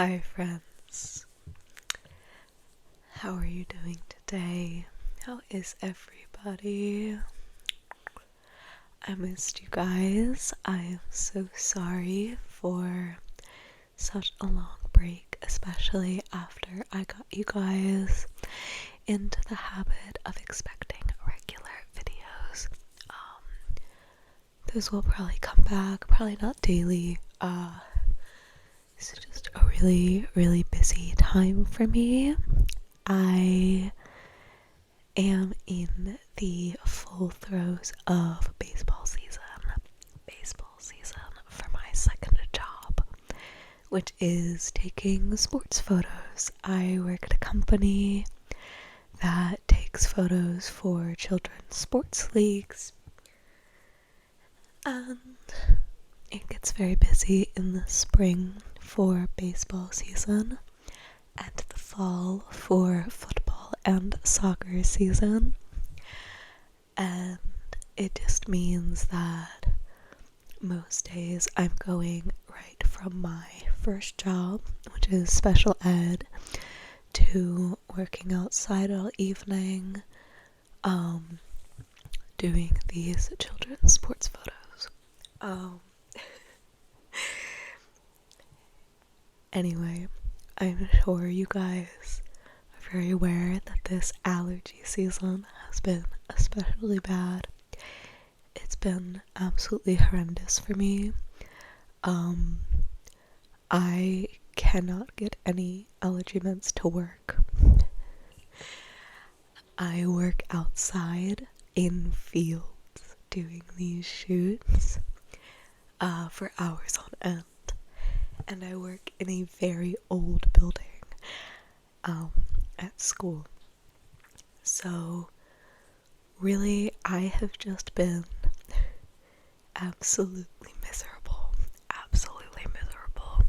Hi, friends. How are you doing today? How is everybody? I missed you guys. I am so sorry for such a long break, especially after I got you guys into the habit of expecting regular videos. Those will probably come back, probably not daily. This is just a really busy time for me. I am in the full throes of baseball season. Baseball season for my second job, which is taking sports photos. I work at a company that takes photos for children's sports leagues, and it gets very busy in the spring for baseball season and the fall for football and soccer season. And it just means that most days I'm going right from my first job, which is special ed, to working outside all evening, doing these children's sports photos. Anyway, I'm sure you guys are very aware that this allergy season has been especially bad. It's been absolutely horrendous for me. I cannot get any allergy meds to work. I work outside in fields doing these shoots for hours on end. And I work in a very old building at school. So really, I have just been absolutely miserable. Absolutely miserable.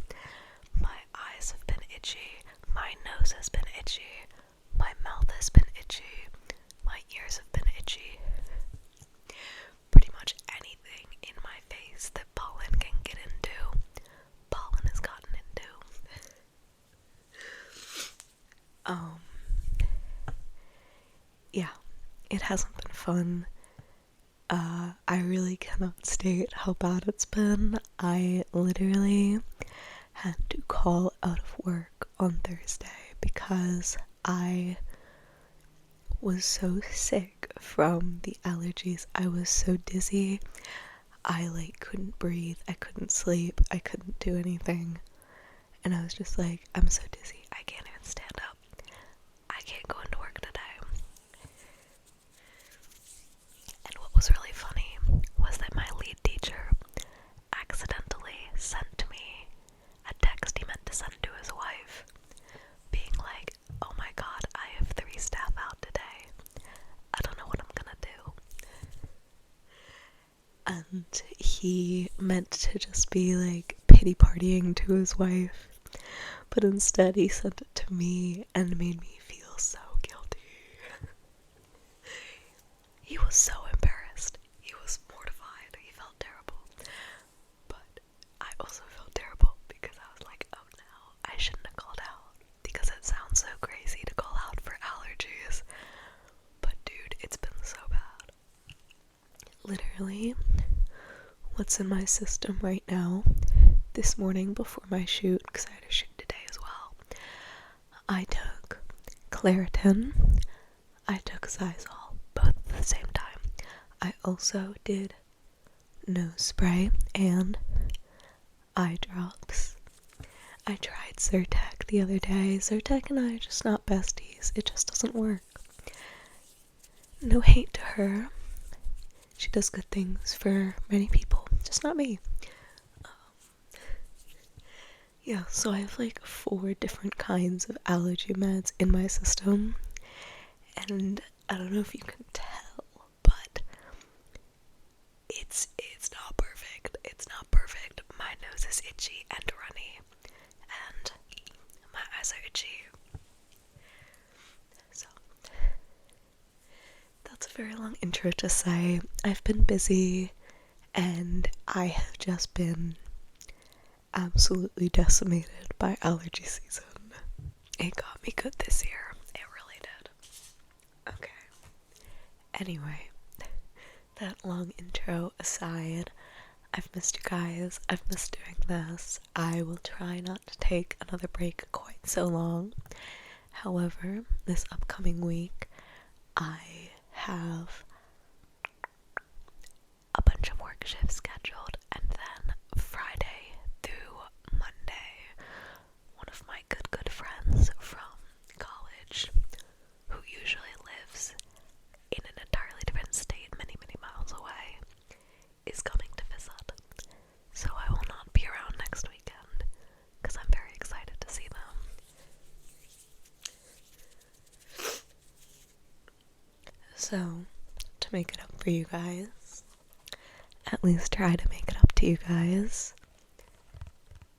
My eyes have been itchy. My nose has been itchy. My mouth has been itchy. My ears have been itchy. Pretty much anything in my face that pollen can get into, pollen has gotten into. Yeah, it hasn't been fun. I really cannot state how bad it's been. I literally had to call out of work on Thursday because I was so sick from the allergies. I was so dizzy. I couldn't breathe. I couldn't sleep. I couldn't do anything. And I was just like, I'm so dizzy. I can't even stand up. I can't go into work today. And what was really funny was that my lead teacher accidentally sent me a text he meant to send to his wife, being like, oh my god, I have 3 staff out today. I don't know what I'm gonna do. And he meant to just be like pity partying to his wife, but instead he sent it to me and made me feel so guilty. He was so embarrassed. He was mortified. He felt terrible. But I also felt terrible because I was like, oh no, I shouldn't have called out, because it sounds so crazy to call out for allergies. But dude, it's been so bad. Literally, what's in my system right now, this morning before my shoot, because I had a shoot today as well, I took Claritin, I took Xyzal, both at the same time. I also did nose spray and eye drops. I tried Zyrtec the other day. Zyrtec and I are just not besties. It just doesn't work. No hate to her. She does good things for many people, just not me. Yeah, so I have 4 different kinds of allergy meds in my system, and I don't know if you can tell, but it's not perfect. It's not perfect. My nose is itchy and runny, and my eyes are itchy. So that's a very long intro to say I've been busy, and I have just been absolutely decimated by allergy season. It got me good this year. It really did. Okay. Anyway, that long intro aside, I've missed you guys. I've missed doing this. I will try not to take another break quite so long. However, this upcoming week, I have a bunch of work shifts scheduled, and then Friday through Monday, one of my good friends from college, who usually lives in an entirely different state many miles away, is coming to visit. So I will not be around next weekend because I'm very excited to see them. So, to make it up for you guys, at least try to make it up to you guys,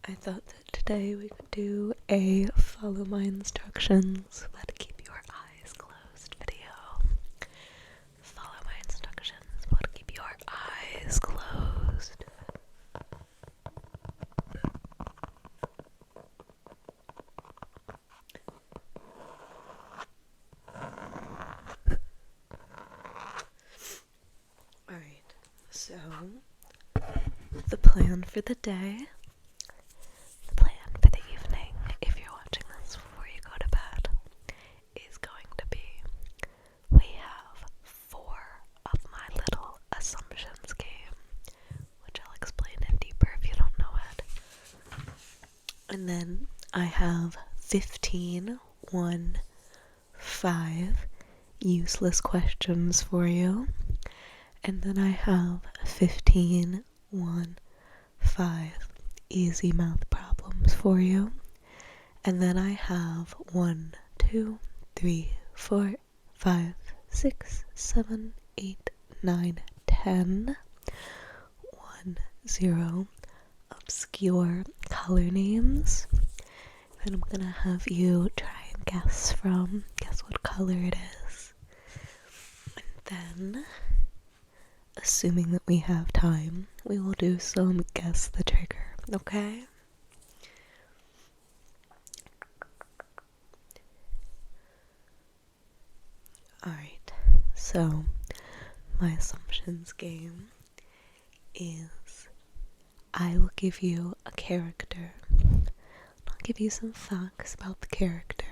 I thought that today we could do a follow my instructions but keep your eyes closed video. Follow my instructions but keep your eyes closed. Alright, so the plan for the day, the plan for the evening, if you're watching this before you go to bed, is going to be, we have 4 of my little assumptions game, which I'll explain in deeper if you don't know it. And then I have 15, 5 useless questions for you. And then I have 15, 5 easy math problems for you. And then I have 1, 2, 3, 4, 5, 6, 7, 8, 9, 10. 0 obscure color names. Then I'm gonna have you try and guess what color it is. And then, assuming that we have time, we will do some guess the trigger, okay? Alright, so my assumptions game is I will give you a character. I'll give you some facts about the character.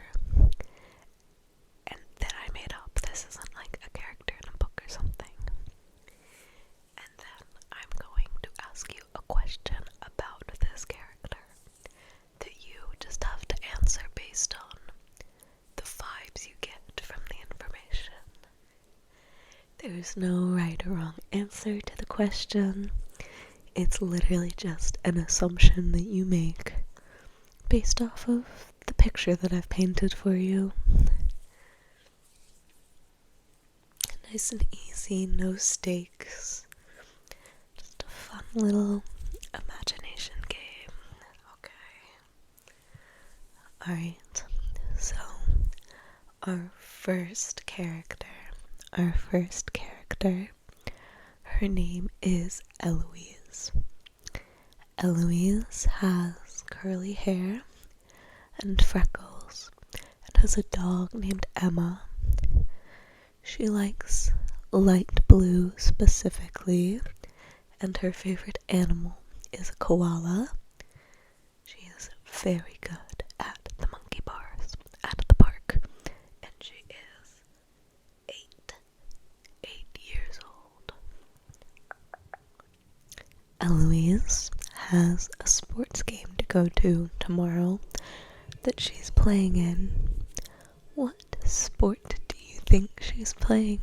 And that I made up. This isn't like a character in a book or something. And then I'm going to ask you a question about this character that you just have to answer based on the vibes you get from the information. There's no right or wrong answer to the question. It's literally just an assumption that you make based off of the picture that I've painted for you. Nice and easy, no stakes. Just a fun little imagination game. Okay. Alright, so our first character, her name is Eloise. Eloise has curly hair and freckles and has a dog named Emma. She likes light blue specifically, and her favorite animal is a koala. She is very good at the monkey bars at the park, and she is 8 years old. Eloise has a sports game to go to tomorrow that she's playing in. What sport do you think she's playing?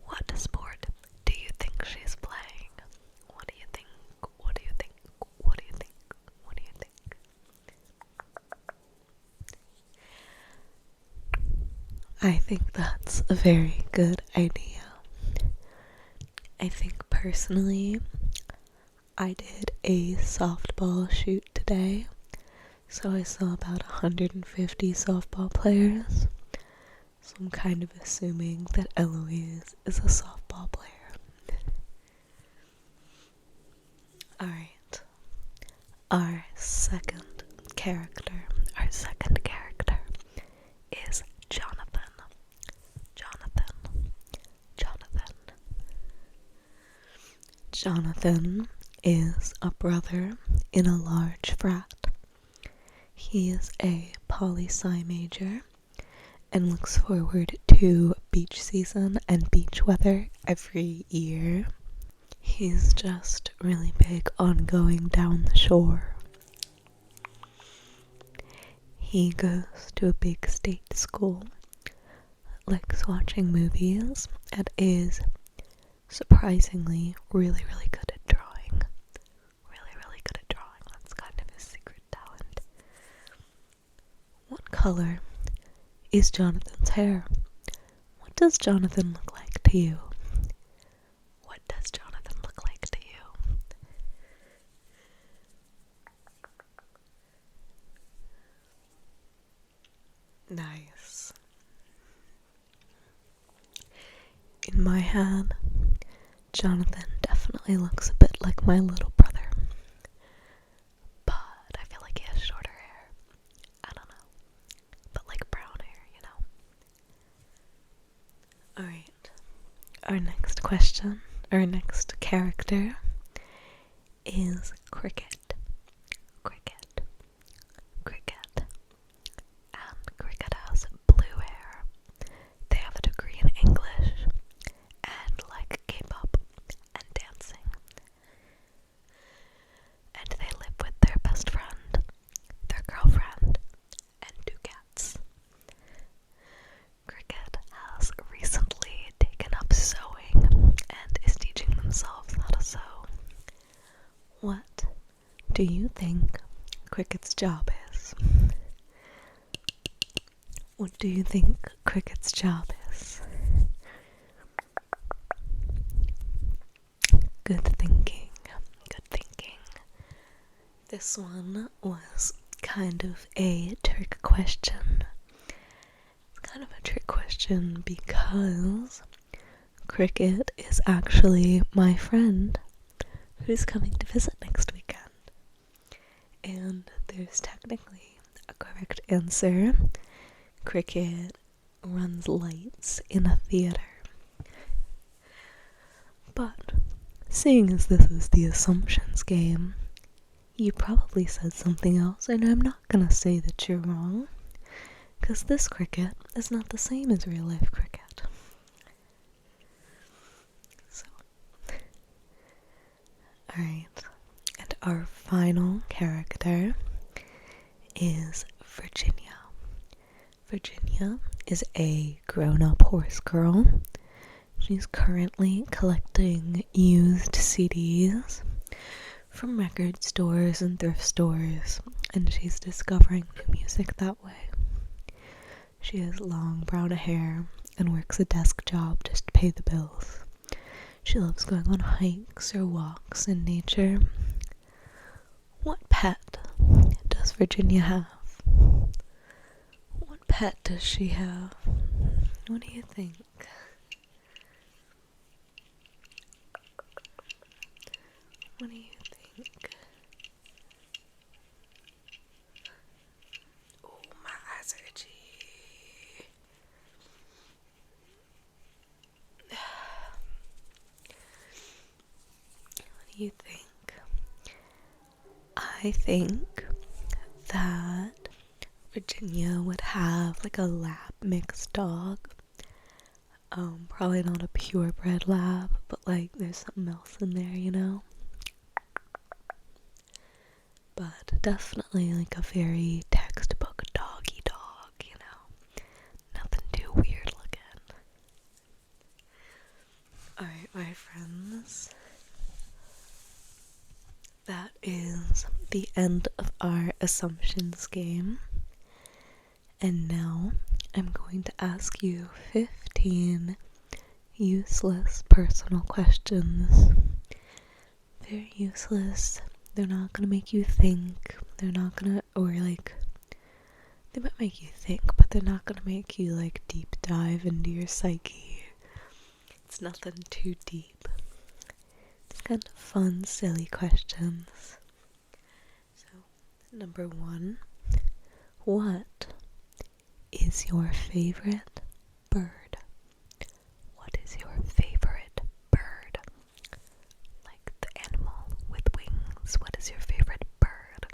What sport do you think she's playing? What do you think? What do you think? What do you think? What do you think? I think that's a very good idea. I think personally, I did a softball shoot today, so I saw about 150 softball players. So I'm kind of assuming that Eloise is a softball player. Alright. Our second character is Jonathan. Jonathan is a brother in a large frat. He is a poli-sci major and looks forward to beach season and beach weather every year. He's just really big on going down the shore. He goes to a big state school, likes watching movies, and is surprisingly really good at drawing. Really good at drawing. That's kind of his secret talent. What color is Jonathan's hair? What does Jonathan look like to you? What does Jonathan look like to you? Nice. In my head, Jonathan definitely looks a bit like my little brother. But I feel like he has shorter hair. I don't know. But like brown hair, you know. Alright. Our next character is Cricket. And Cricket has blue hair. They have a degree in English and like K-pop and dancing. And they live with their best friend, their girlfriend, and 2 cats. Cricket has recently taken up sewing and is teaching themselves how to sew. What do you think Cricket's job is? What do you think Cricket's job is? Good thinking. This one was kind of a trick question. It's kind of a trick question because Cricket is actually my friend who's coming to visit next weekend. And there's technically a correct answer. Cricket runs lights in a theater. But seeing as this is the assumptions game, you probably said something else, and I'm not gonna say that you're wrong, because this Cricket is not the same as real life Cricket. So, alright, and our final character is Virginia. Virginia is a grown-up horse girl. She's currently collecting used CDs from record stores and thrift stores, and she's discovering new music that way. She has long brown hair and works a desk job just to pay the bills. She loves going on hikes or walks in nature. What pet does Virginia have? What pet does she have? What do you think? What do you think? Oh, my eyes are itchy. What do you think? I think that Virginia would have like a lab mixed dog. Probably not a purebred lab, but like there's something else in there, you know? But definitely like a very textbook doggy dog, you know? Nothing too weird looking. Alright, my friends. That is the end of our assumptions game. And now I'm going to ask you 15 useless personal questions. They're useless. They're not gonna make you think. They're not gonna, or like, they might make you think, but they're not gonna make you like deep dive into your psyche. It's nothing too deep. It's kind of fun, silly questions. So Number 1. What is your favorite bird? What is your favorite bird? Like the animal with wings. What is your favorite bird?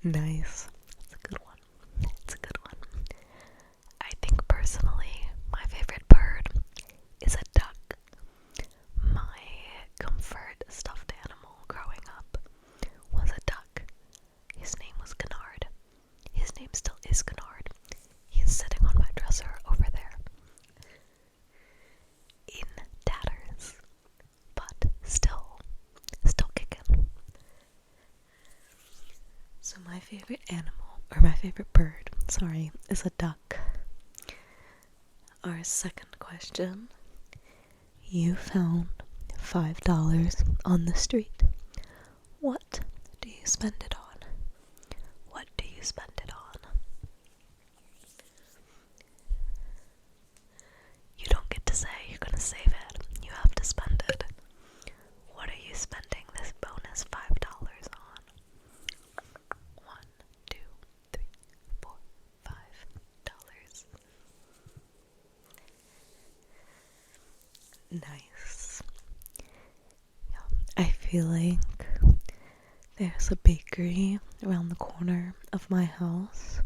Nice. That's a good one. It's a good one. I think personally, my favorite bird is a duck. My comfort stuffed animal growing up was a duck. His name was Kennard. His name still is Kennard. He's sitting on my dresser over there. In tatters. But still kicking. So my favorite animal, or my favorite bird, sorry, is a duck. Our second question. You found $5 on the street. What do you spend it on? What do you spend it on? You don't get to say you're gonna save it. You have to spend it. What are you spending this bonus $5 on? 1, 2, 3, 4, $5. Nice. I feel like there's a bakery around the corner of my house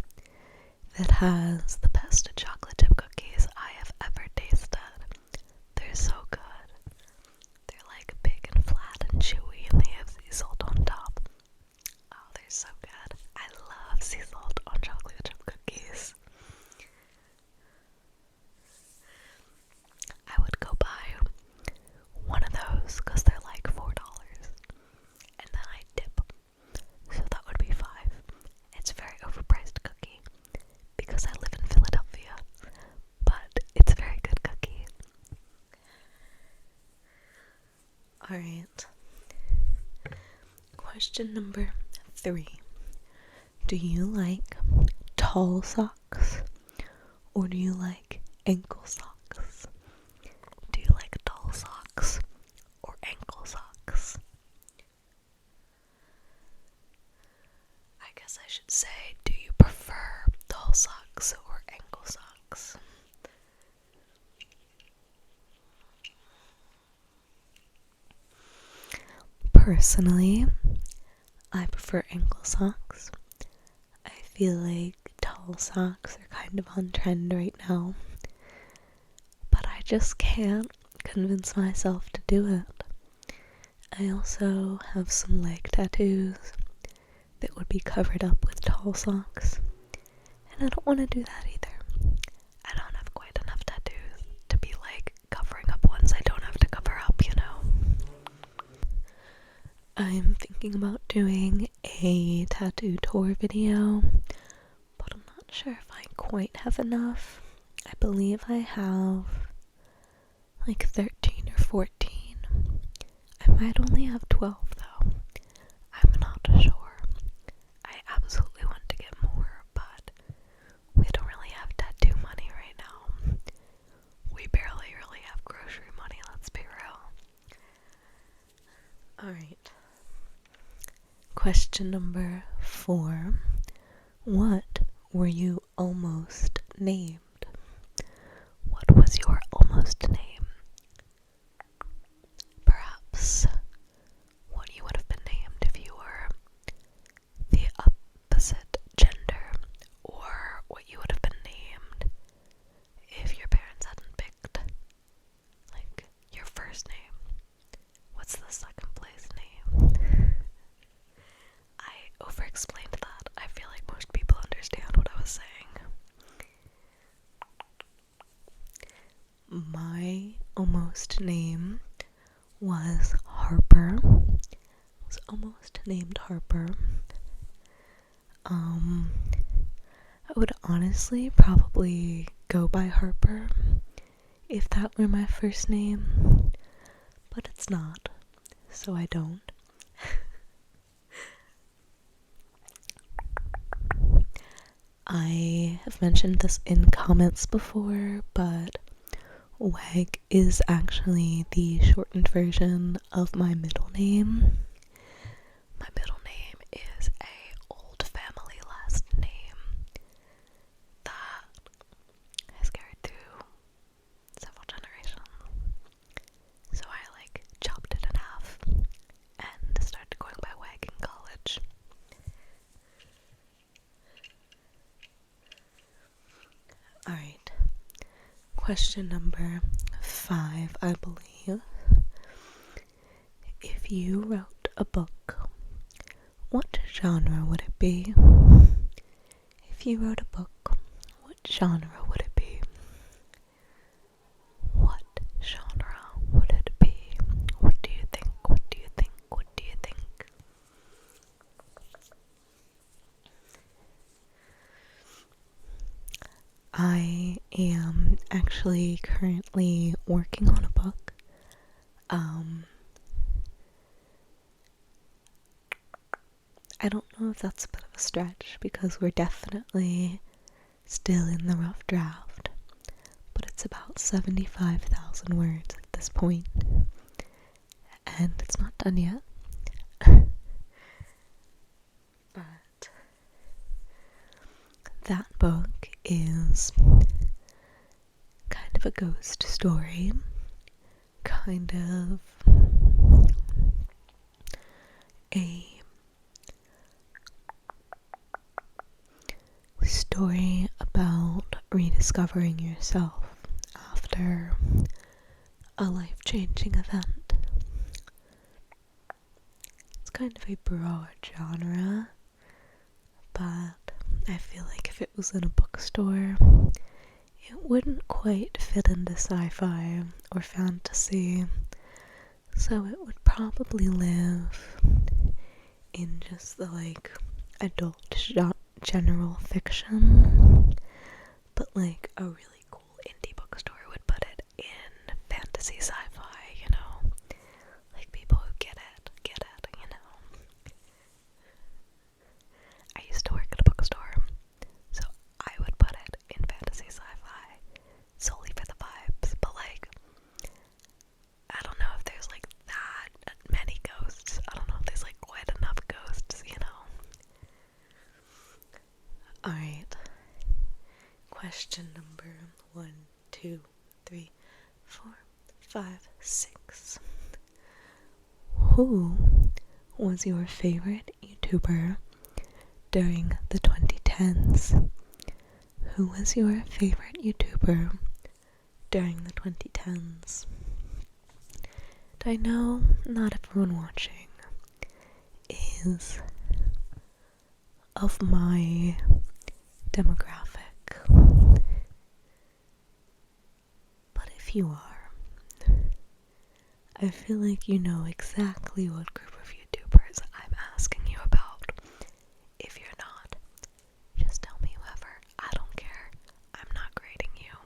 that has the best chocolate chip cookies I have ever tasted. They're so good. They're like big and flat and chewy, and they have sea salt on top. Oh, they're so good. I love sea salt on chocolate chip cookies. I would go buy one of those because they're like $4, and then I dip, so that would be $5. It's a very overpriced cookie because I live in Philadelphia, but it's a very good cookie. Alright. Question number 3. Do you like tall socks or do you like ankle socks? Do you like tall socks or ankle socks? I guess I should say, do you prefer tall socks or ankle socks? Personally, I prefer ankle socks. I feel like tall socks are kind of on trend right now, but I just can't convince myself to do it. I also have some leg tattoos that would be covered up with tall socks, and I don't want to do that either. I don't have quite enough tattoos to be like covering up ones I don't have to cover up, you know. I'm thinking about doing a tattoo tour video, but I'm not sure if I quite have enough. I believe I have like 13 or 14. I might only have 12 though. I'm not sure. I absolutely want to get more, but we don't really have tattoo money right now. We barely really have grocery money, let's be real. Alright. Question number 4. What were you almost named? What was your almost name? Perhaps what you would have been named if you were the opposite gender, or what you would have been named if your parents hadn't picked, like, your first name. What's the second place name? I over-explained that. I feel like most people understand what I was saying. My almost name was Harper. Was almost named Harper. I would honestly probably go by Harper if that were my first name, but it's not, so I don't. I have mentioned this in comments before, but Weg is actually the shortened version of my middle name. My middle name is a old family last name that has carried through several generations. So I chopped it in half and started going by Weg in college. Alright, question number 5, I believe. If you wrote a book, what genre would it be? If you wrote a book, what genre would it be? What genre would it be? What do you think? What do you think? What do you think? I am actually currently working on a book. I don't know if that's a bit of a stretch because we're definitely still in the rough draft, but it's about 75,000 words at this point, and it's not done yet. But that book is kind of a ghost story, kind of a story about rediscovering yourself after a life-changing event. It's kind of a broad genre, but I feel like if it was in a bookstore, it wouldn't quite fit into sci-fi or fantasy, so it would probably live in just the adult general fiction, but a really cool indie bookstore would put it in fantasy sci-fi, people who get it, I used to work at a bookstore, so I would put it in fantasy sci-fi solely for the vibes, but I don't know if there's that many ghosts. I don't know if there's quite enough ghosts, Alright. Question number 1, 2, 3, 4, 5, 6. Who was your favorite YouTuber during the 2010s? Who was your favorite YouTuber during the 2010s? I know not everyone watching is of my demographic, but if you are, I feel like you know exactly what group of YouTubers I'm asking you about. If you're not, just tell me whoever. I don't care. I'm not grading you.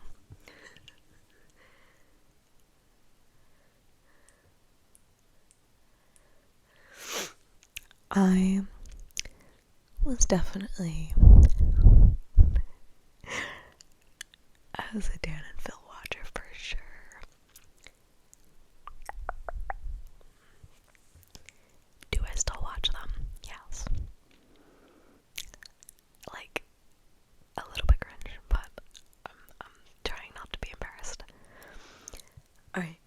I was definitely I was a Dan and Phil watcher for sure. Do I still watch them? Yes. A little bit cringe, but I'm trying not to be embarrassed. Alright.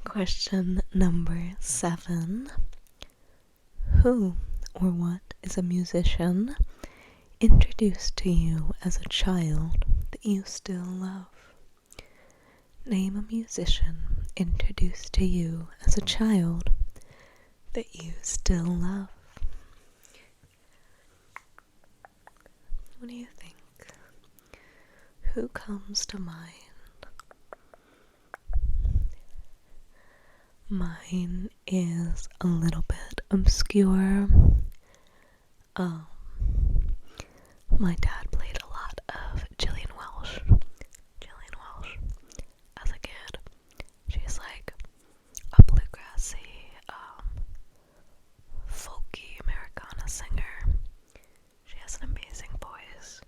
Question number 7. Who or what is a musician introduced to you as a child that you still love? Name a musician introduced to you as a child that you still love. What do you think? Who comes to mind? Mine is a little bit obscure. My dad played a lot of Gillian Welch. As a kid. She's a bluegrassy, folky Americana singer. She has an amazing voice.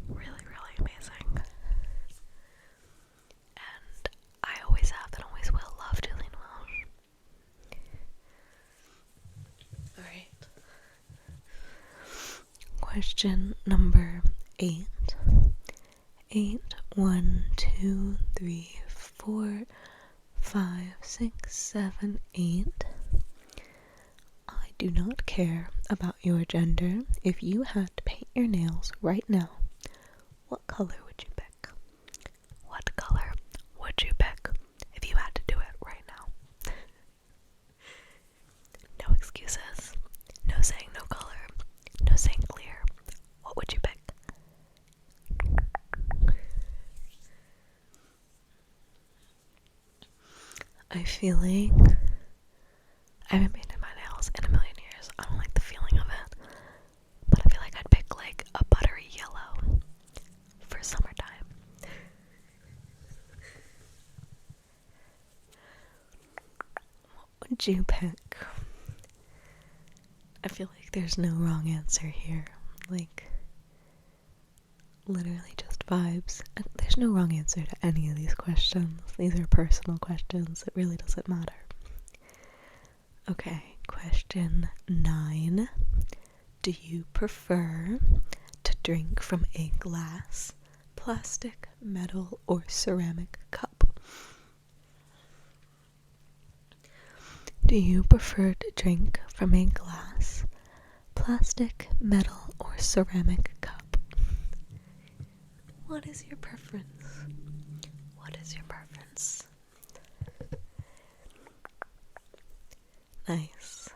Really, really amazing. Question number 8. 8, 1, 2, 3, 4, 5, 6, 7, 8. I do not care about your gender. If you had to paint your nails right now, what color would you pick? What color would you pick if you had to do it right now? No excuses. No saying no color. No saying clear. What would you pick? I feel like I haven't painted my nails in a million years. I don't like the feeling of it. But I feel like I'd pick like a buttery yellow for summertime. What would you pick? I feel like there's no wrong answer here. Like, literally just vibes. And there's no wrong answer to any of these questions. These are personal questions. It really doesn't matter. Okay, question 9. Do you prefer to drink from a glass, plastic, metal, or ceramic cup? Do you prefer to drink from a glass, plastic, metal, or ceramic cup? What is your preference? What is your preference? Nice.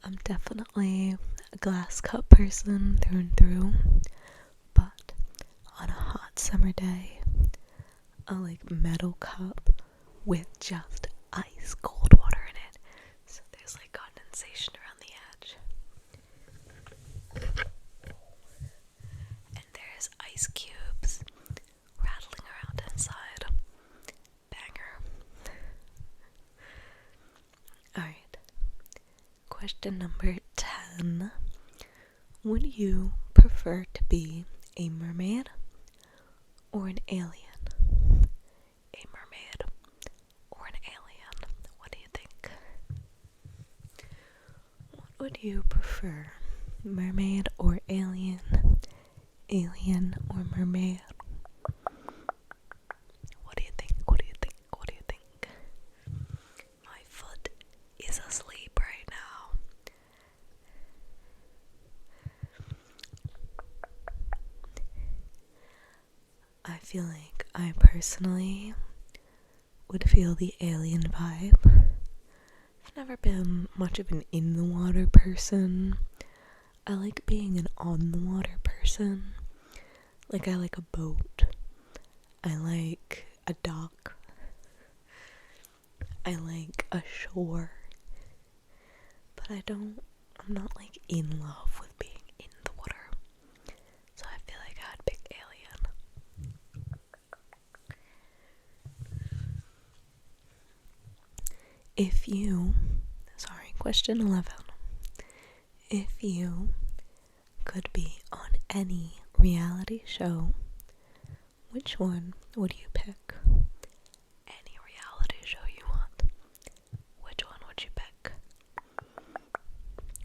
I'm definitely a glass cup person through and through, but on a hot summer day, a like metal cup with just ice cold water in it, so there's like condensation around the edge, and there's ice cubes rattling around inside. Banger. Alright, question number 10. Would you prefer to be a mermaid or an alien? A mermaid or an alien? What do you think? What would you prefer? Mermaid or alien? Alien or mermaid? What do you think? What do you think? What do you think? My foot is asleep right now. I feel like I personally would feel the alien vibe. I've never been much of an in the water person. I like being an on the water person. Like, I like a boat. I like a dock. I like a shore. But I'm not like in love with being in the water. So I feel like I'd pick alien. Question 11. If you could be on any reality show, which one would you pick? Any reality show you want. Which one would you pick?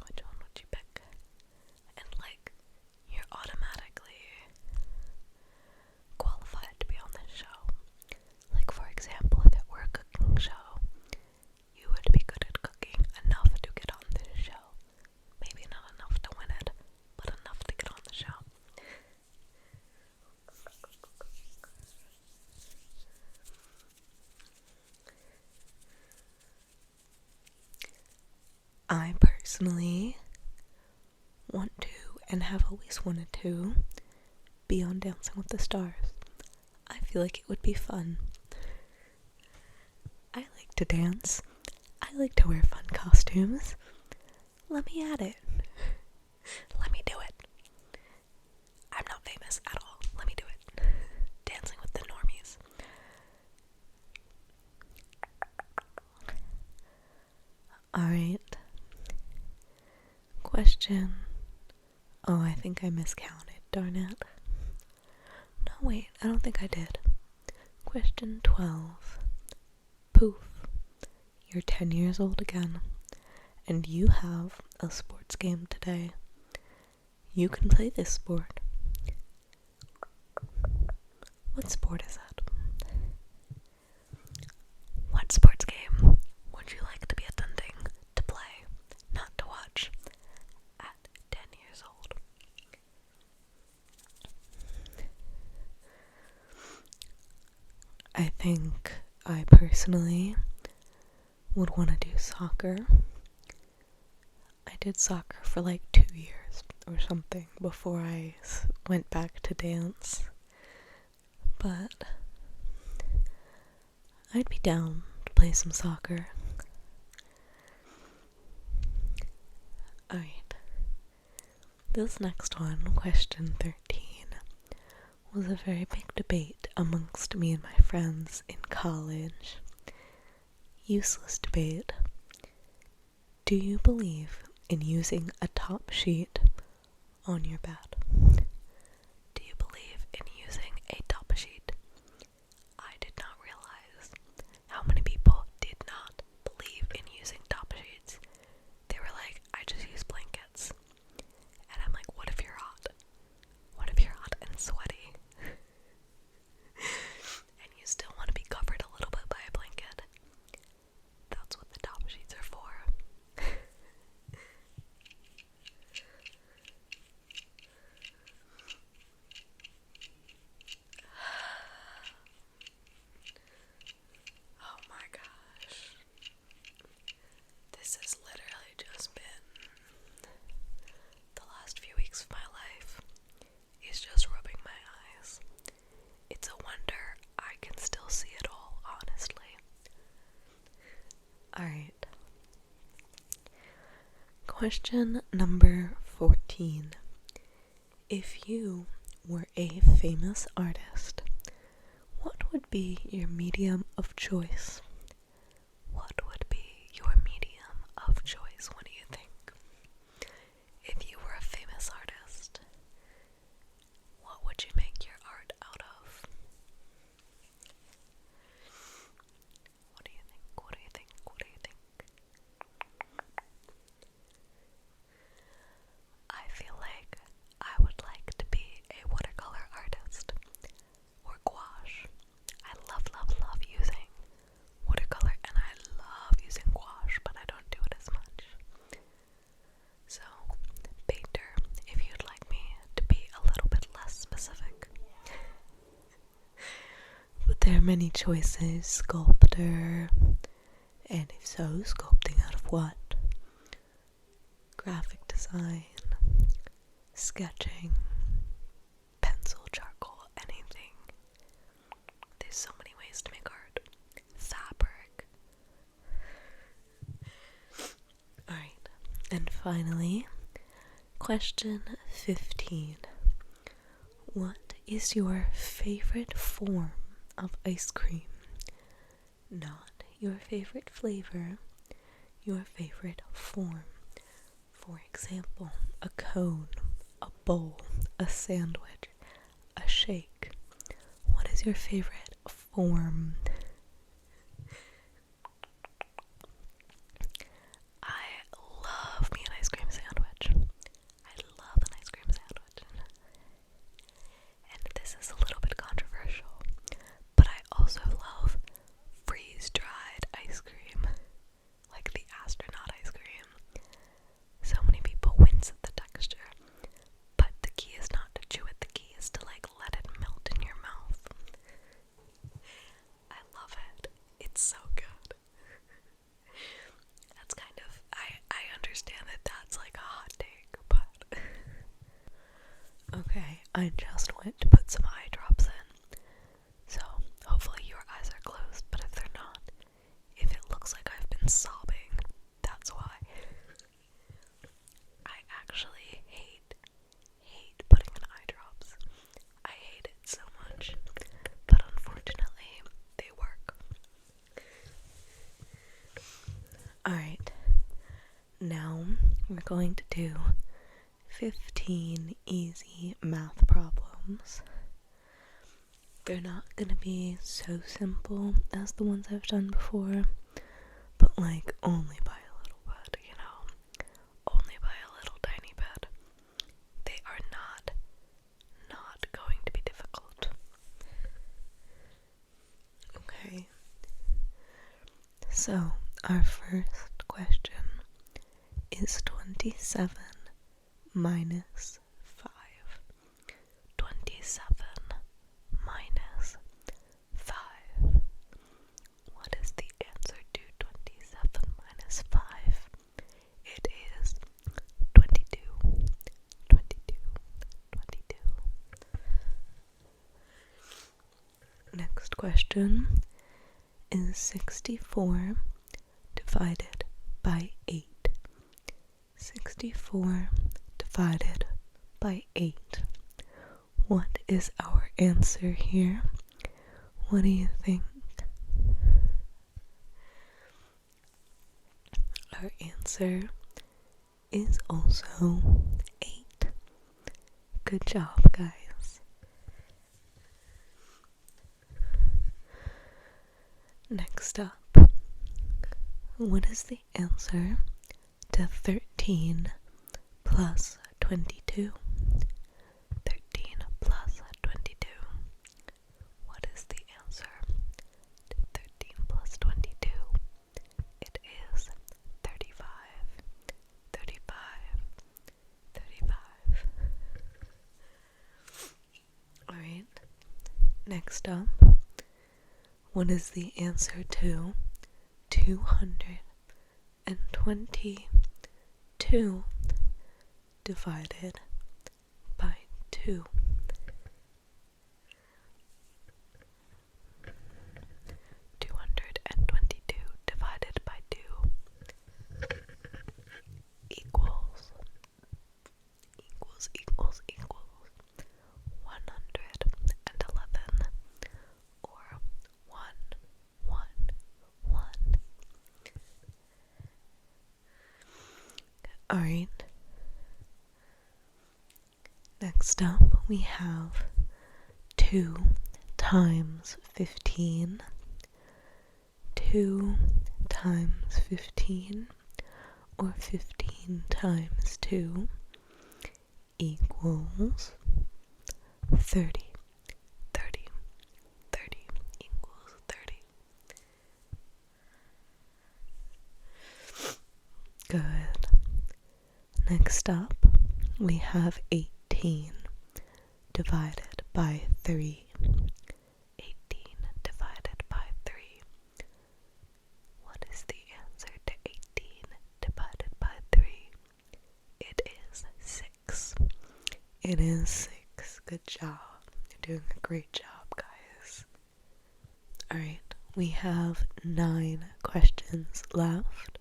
Which one would you pick? And like, you're automatically qualified to be on this show. Like, for example, if it were a cooking show, you would be good at cooking enough to get on this show. Maybe not enough to win it, but enough to get on the show. I personally want to, and have always wanted to, be on Dancing with the Stars. I feel like it would be fun. I like to dance. I like to wear fun costumes. Let me at it. Let me do it. I'm not famous at all. Let me do it. Dancing with the normies. Alright. Question. Oh, I think I miscounted. Darn it. No, wait. I don't think I did. Question 12. Poof. You're 10 years old again, and you have a sports game today. You can play this sport. What sport is it? What sports game would you like to be attending to play, not to watch, at 10 years old? I think I personally would want to do soccer. I did soccer for like 2 years or something before I went back to dance. But I'd be down to play some soccer. Alright. This next one, question 13, was a very big debate amongst me and my friends in college. Useless debate. Do you believe in using a top sheet on your bed? Do you believe in using a top sheet? I did not realize how many people did not believe in using top sheets. They were like, I just use blankets. And I'm like, what if you're hot? What if you're hot and sweaty? And you still want to be covered a little bit by a blanket? That's what the top sheets are for. Oh my gosh. This has literally just been the last few weeks of my life. Is just rubbing my eyes. It's a wonder I can still see it all, honestly. Alright. Question number 14. If you were a famous artist, what would be your medium of choice? What would be your medium of choice? What do you think? If you were a famous artist, what would you make your art out of? What do you think? What do you think? What do you think? I feel like I would like to be a watercolor artist or gouache. I love using watercolor and I love using gouache, but I don't do it as much. So, painter, if you'd like me to be a little bit less specific. But there are many choices. Sculptor, and if so, sculpting out of what? Graphic design, sketching, pencil, charcoal, anything. There's so many ways to make art. Fabric. Alright, and finally, question 15. What is your favorite form of ice cream? Not your favorite flavor, your favorite form. For example, a cone, a bowl, a sandwich, a shake. What is your favorite form? I love me an ice cream sandwich. I love an ice cream sandwich. And this is a little bit controversial, but I also love freeze-dried ice cream, like the astronaut ice cream. So many people wince at the texture, but the key is not to chew it, the key is to like let it melt in your mouth. I love it. It's so good. That's kind of, I understand that that's like a hot take, but okay, I just went to put some eye drops in. So hopefully your eyes are closed, but if they're not, if it looks like I've been sobbing, that's why. I actually hate putting in eye drops. I hate it so much, but unfortunately, they work. Alright, now we're going to do 15 easy math problems. They're not gonna be so simple as the ones I've done before, but like only by a little bit, you know? Only by a little tiny bit. They So, our first question is 27 minus 5. 27 minus 5. What is the answer to 27 minus 5? It is 22. 22. 22. Next question is 64 divided by 8. 64 divided by 8. What is our answer here? What do you think? Our answer is also 8. Good job, guys. Next up, what is the answer to 13 plus 22? 13 plus 22. What is the answer to 13 plus 22? It is 35. 35. 35. Alright, next up, what is the answer to 222 divided by 2? 222 divided by 2 equals 111, or 111. Alright, next up we have 2 times 15. 2 times 15, or 15 times 2, equals 30. 30. 30 equals 30. Good. Next up, we have 18 divided by 3. 18 divided by 3. What is the answer to 18 divided by 3? It is 6. It is 6. Good job. You're doing a great job, guys. Alright, we have 9 questions left.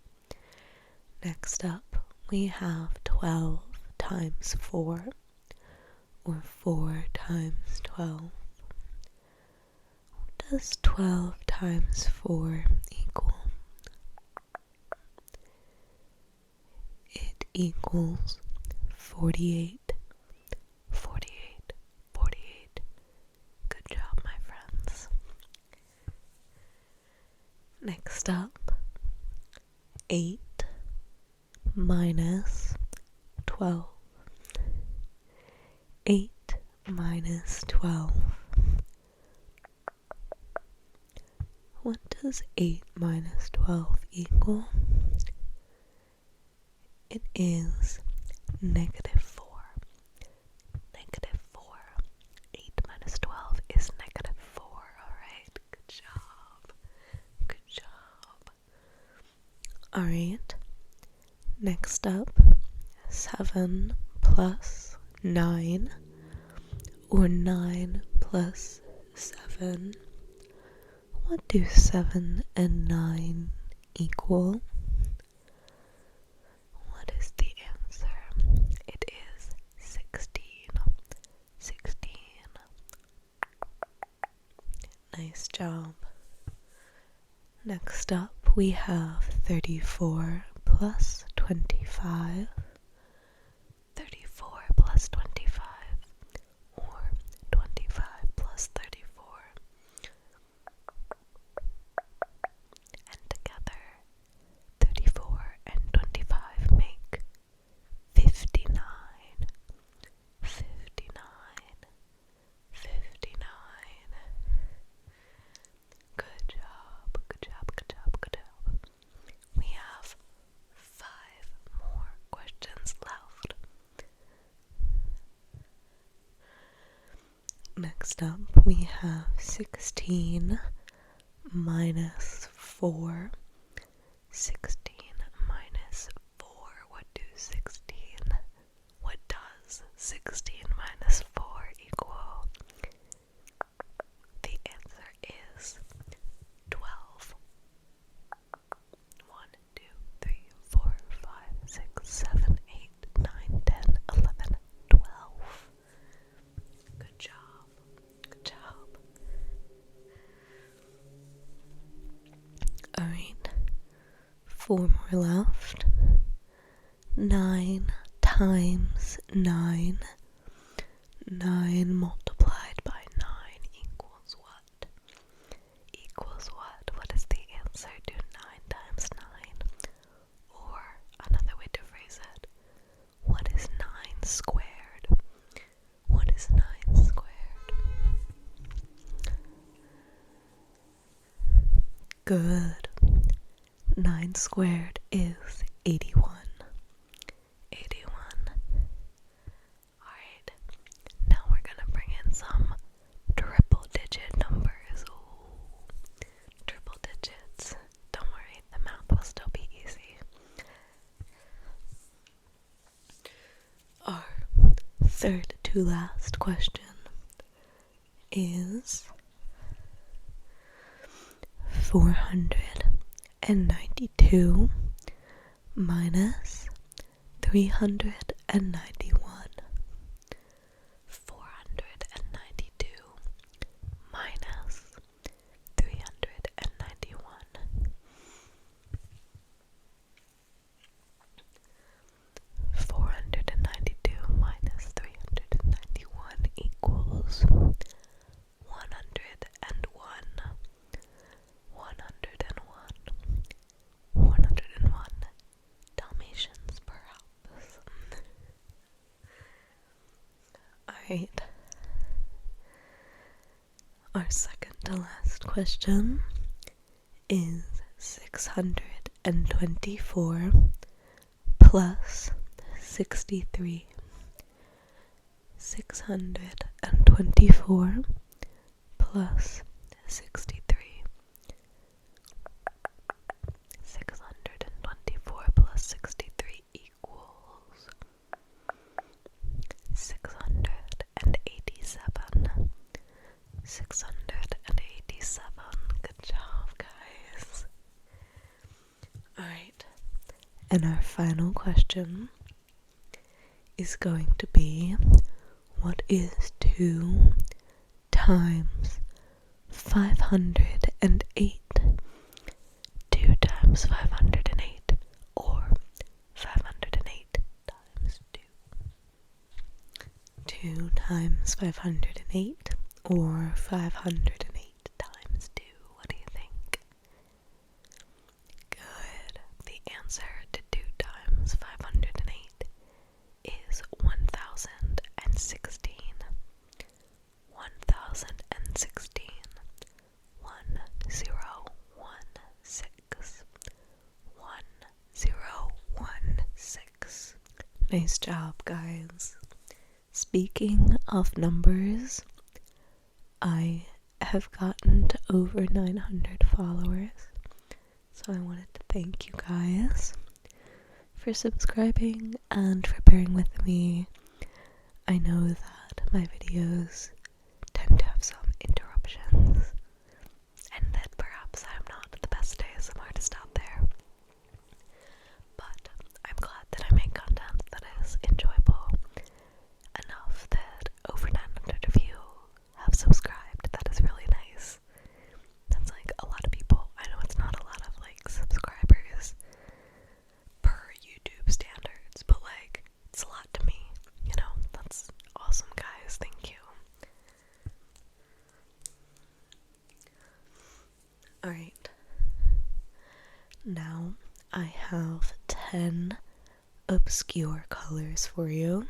Next up, we have 12 times 4, or 4 times 12. What does 12 times 4 equal? It equals 48. 48. 48. Good job, my friends. Next up, 8 minus 12. 8 minus 12. What does 8 minus 12 equal? It is negative 4. Negative 4. 8 minus 12 is negative 4. Alright, good job. Good job. Alright, next up, 7 plus 9, or 9 plus 7. What do 7 and 9 equal? What is the answer? It is 16. 16. Nice job. Next up, we have 34 plus 25. 34 plus 25, or 25 plus 34. And together, 34 and 25 make 59. 59. 59. Good job, good job, good job, good job. Next up, we have 16 minus 4. 16 minus 4. What does 16 minus 4 equal? The answer is 12. 1, 2, 3, 4, 5, 6, 7, 8, 9, 10, 11, 12. Good job. Good job. Alright. 4 more left. 9 times 9. 9 multiplied by 9 equals what? Equals what? What is the answer to 9 times 9? Or another way to phrase it, what is 9 squared? What is 9 squared? Good. 9 squared is 81. 81. Alright, now we're gonna bring in some triple digit numbers. Ooh, triple digits. Don't worry, the math will still be easy. Our third to last question is 492 minus 391. 492 minus 391. 492 minus 391 equals 101. 101 Dalmatians, perhaps. Alright. Our second to last question is 624 plus 63. 624 plus 63. 624 plus 63 equals 687. 687. Good job, guys. Alright. And our final question is going to be, what is 2 times 508? 2 times 508, or 508 times 2. 2 times 508, or 508 times 2. What do you think? Good. The answer to 2 times 508 is 1016. 1016. 1016. 1016. Nice job, guys. Speaking of numbers, I have gotten to over 900 followers, so I wanted to thank you guys for subscribing and for bearing with me. I know that my videos tend to have some interruptions, and that perhaps I'm not the best ASMR artist out there, but I'm glad that I make content that is enjoyable enough that over 900 of you have subscribed. That is really nice. That's like a lot of people. I know it's not a lot of like subscribers per YouTube standards, but like it's a lot to me, you know. That's awesome, guys. Thank you. Alright, now I have 10 obscure colors for you,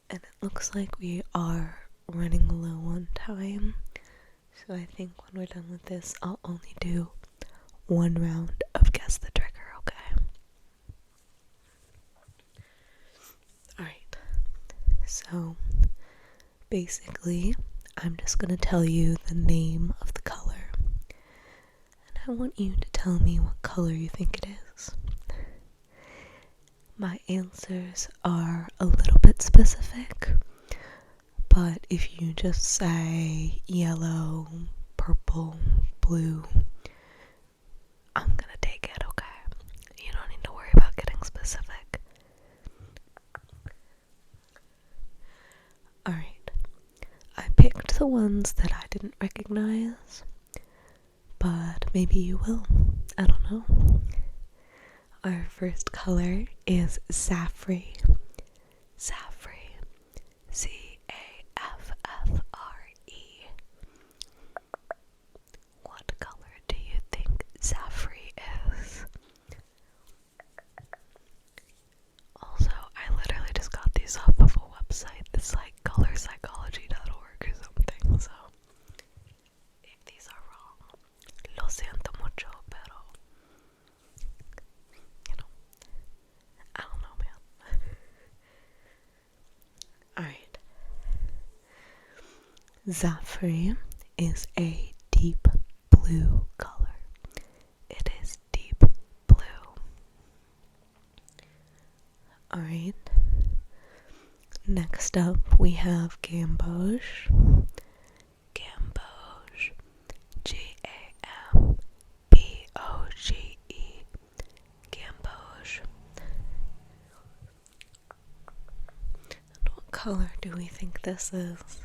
and it looks like we are running low on time, so I think when we're done with this, I'll only do one round of Guess the Trigger, okay? Alright, so basically I'm just gonna tell you the name of the color, and I want you to tell me what color you think it is. My answers are a little bit specific, but if you just say yellow, purple, blue, I'm gonna take it, okay? You don't need to worry about getting specific. Alright, I picked the ones that I didn't recognize, but maybe you will. I don't know. Our first color is Zaffre. Zaffre. Zaffre. What color do you think Zaffre is? Also, I literally just got these off of a website that's like colorpsychology.org or something, so if these are wrong, lo siento mucho, pero you know, I don't know, man. Alright. Zaffre is a deep blue color. It is deep blue. Alright. Next up, we have Gamboge. Gamboge. Gamboge. Gamboge. And what color do we think this is?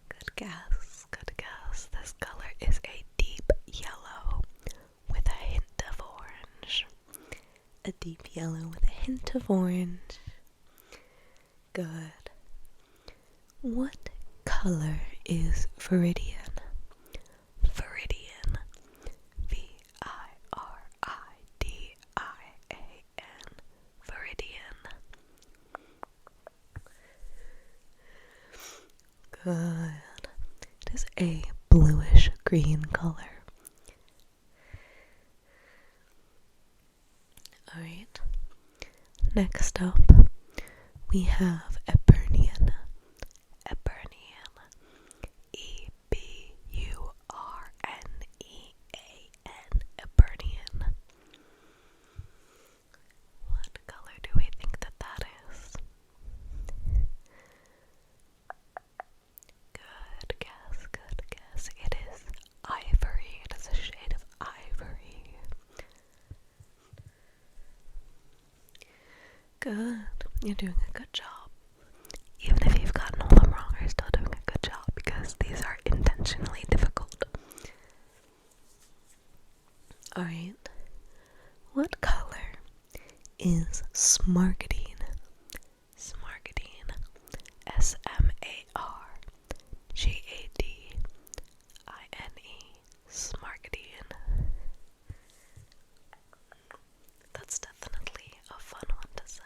Good guess, good guess. This color is a deep yellow with a hint of orange. A deep yellow with a hint of orange. Good. What color is Viridian? Viridian. Viridian. Viridian. Good. It is a bluish green color. Alright. Next up, we have Eburnean. Eburnean. Eburnean. Eburnean. What color do we think that is? Good guess, good guess. It is ivory. It is a shade of ivory. Good. You're doing a good job. Even if you've gotten all of them wrong, you're still doing a good job because these are intentionally difficult. Alright. What color is Smargadine? Smargadine. Smargadine. Smargadine. That's definitely a fun one to say.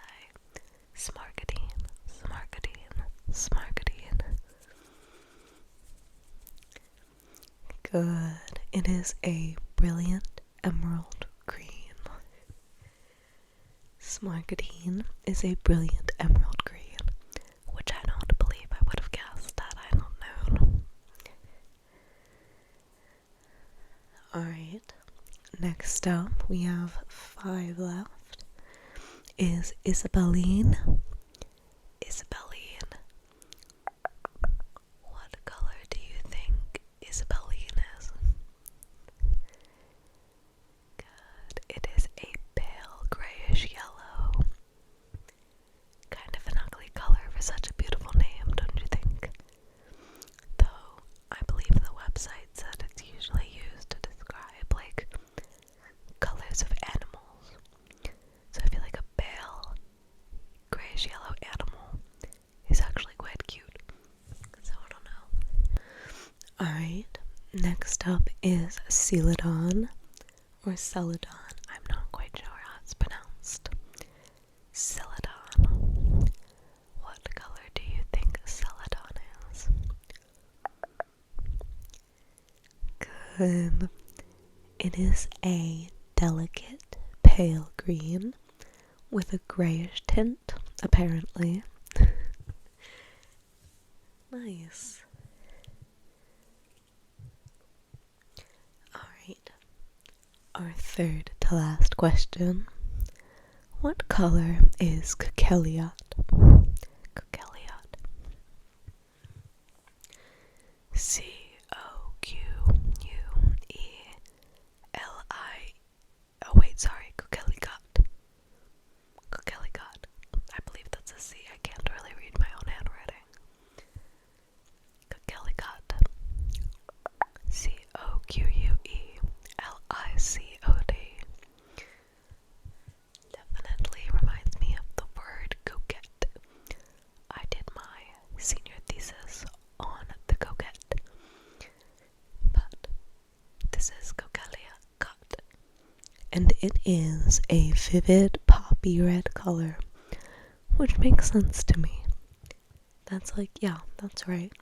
Smargadine. Smargadine. Smargadine. Good. It is a brilliant emerald green. Smargadine is a brilliant emerald green, which I don't believe I would have guessed had I not known. Alright, next up we have 5 left, is Isabeline. Isabeline. What color do you think Isabeline is? Good. It is a pale grayish yellow. Kind of an ugly color for such a beautiful name, don't you think? Though, I believe the website said it's usually used to describe, like, colors of animals. So I feel like a pale grayish yellow animal is actually quite cute. So I don't know. Alright, next up is Celadon, or Celadon. I'm not quite sure how it's pronounced. Celadon. What color do you think Celadon is? Good. It is a delicate pale green with a grayish tint, apparently. Nice. Alright. Our third to last question. What color is Coqueliot? Coqueliot. C-O-Q-U-E-L-I. Oh wait, sorry, Coquelicot. Coquelicot. I believe that's a C. I can't really read my own handwriting. Coquelicot. C-O-Q-U-E-L-I-C-O-D. Definitely reminds me of the word coquette. I did my senior thesis on the coquette. But this is Coquelicot. And it is a vivid poppy red color, which makes sense to me. That's like, yeah, that's right.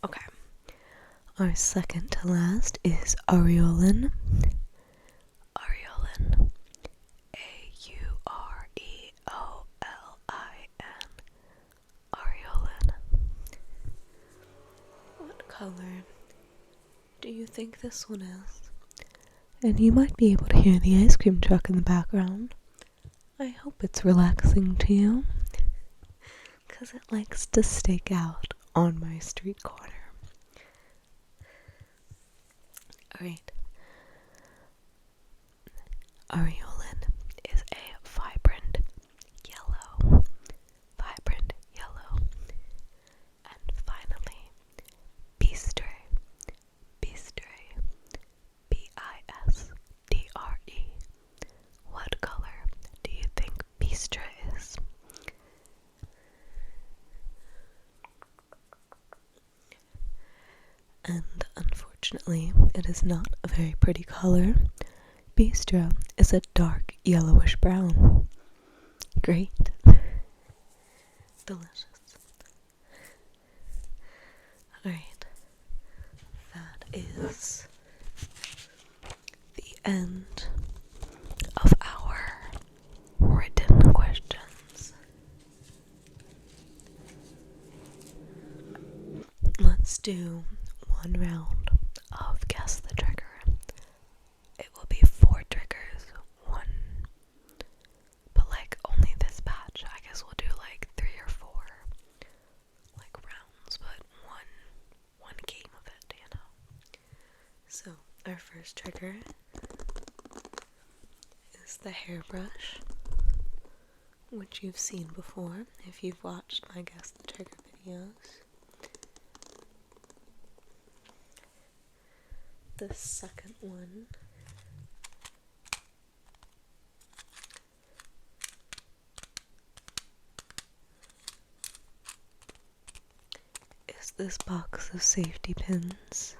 Okay. Our second to last is Aureolin. Aureolin. A-U-R-E-O-L-I-N. Aureolin. What color do you think this one is? And you might be able to hear the ice cream truck in the background. I hope it's relaxing to you, because it likes to stake out on my street corner. Alright. Aureolin is a vibrant yellow. Vibrant yellow. And finally, Bistre. Bistre. B-I-S-D-R-E. What color do you think Bistre is? And unfortunately, it is not a very pretty color. Bistre is a dark yellowish brown. Great. Delicious. Alright. That is the end of our written questions. Let's do one round of Guess the Trigger. It will be 4 triggers, but like only this batch. I guess we'll do like 3 or 4 like rounds, but one game of it, you know. So our first trigger is the hairbrush, which you've seen before if you've watched my Guess the Trigger videos. The second one is this box of safety pins.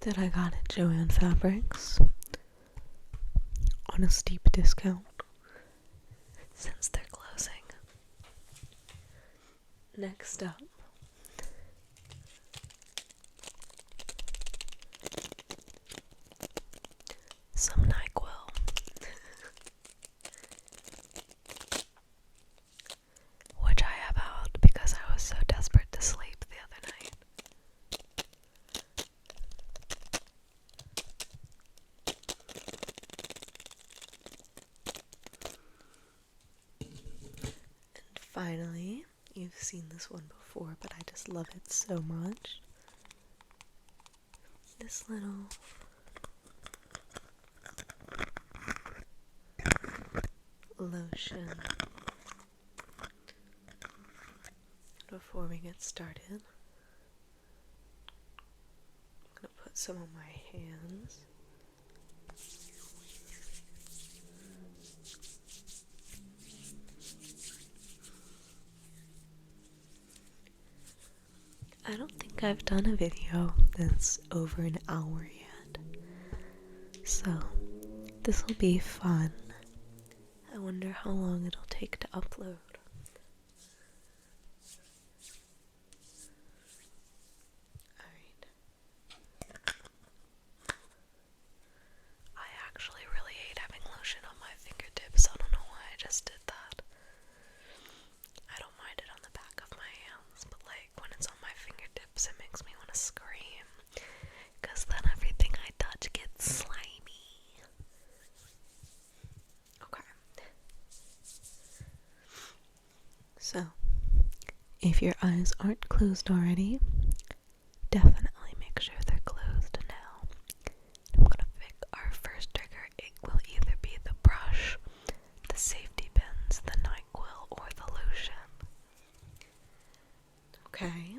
That I got at Joann Fabrics on a steep discount since they're closing. Next up, some NyQuil. Which I have out because I was so desperate to sleep the other night. And finally, you've seen this one before, but I just love it so much. This little lotion. Before we get started, I'm gonna put some on my hands. I don't think I've done a video that's over an hour yet. So, This will be fun. I wonder how long it'll take to upload. Alright. I actually really hate having lotion on my fingertips. I don't know why I just did that. I don't mind it on the back of my hands, but like when it's on my fingertips, it makes me want to scream. Because then everything I touch gets slimy. Okay. So, if your eyes aren't closed already, definitely make sure they're closed now. I'm gonna pick our first trigger. It will either be the brush, the safety pins, the NyQuil, or the lotion. Okay.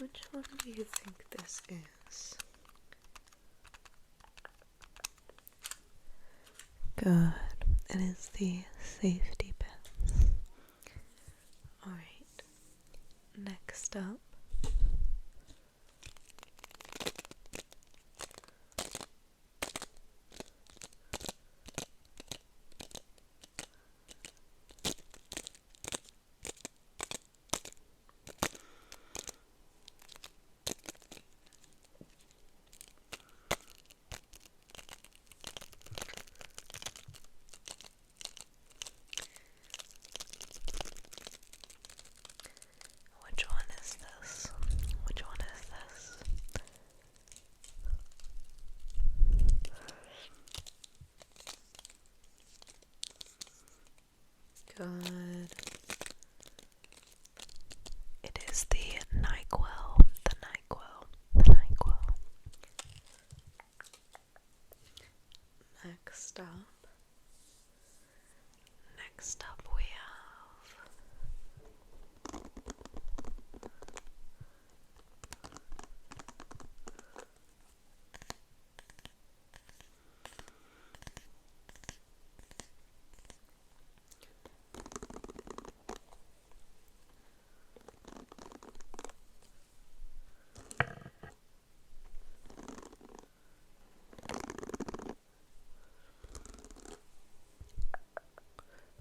Which one do you think this is? Good. It is the safety pins. Alright. Next up. Which one is this? Which one is this? Good. It is the NyQuil. The NyQuil. The NyQuil. Next up. Next up we have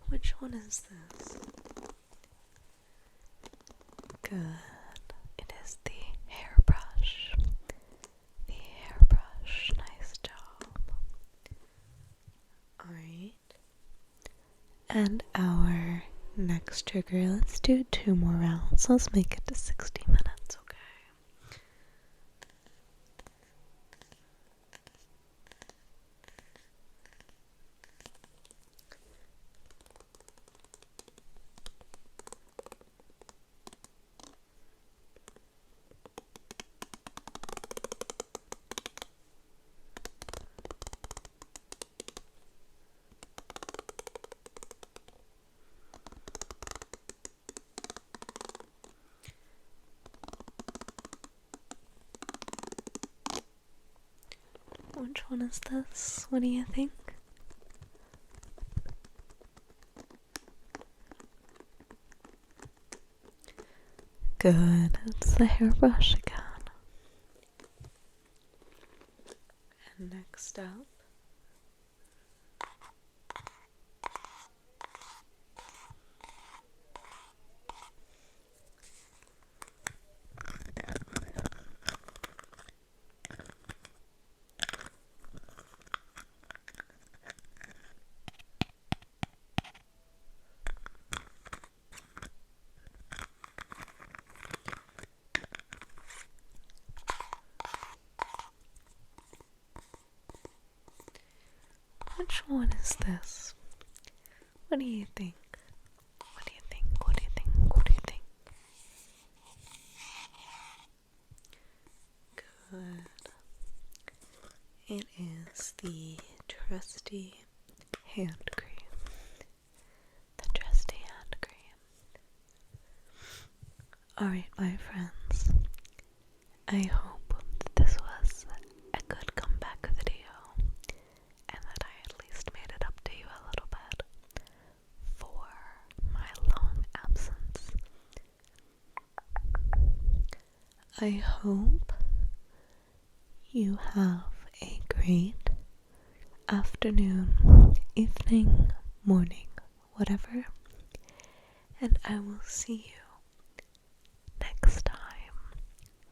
which one is this? Good. It is the hairbrush. The hairbrush. Nice job. Alright. And our next trigger, let's do 2 more rounds. Let's make it to 60 minutes, okay? Which one is this? What do you think? Good. It's the hairbrush again. And next up. Which one is this? What do you think? What do you think? What do you think? What do you think? Good. It is the trusty hand cream. The trusty hand cream. Alright, my friends. I hope that this was a good comeback video and that I at least made it up to you a little bit for my long absence. I hope you have a great afternoon, evening, morning, whatever, and I will see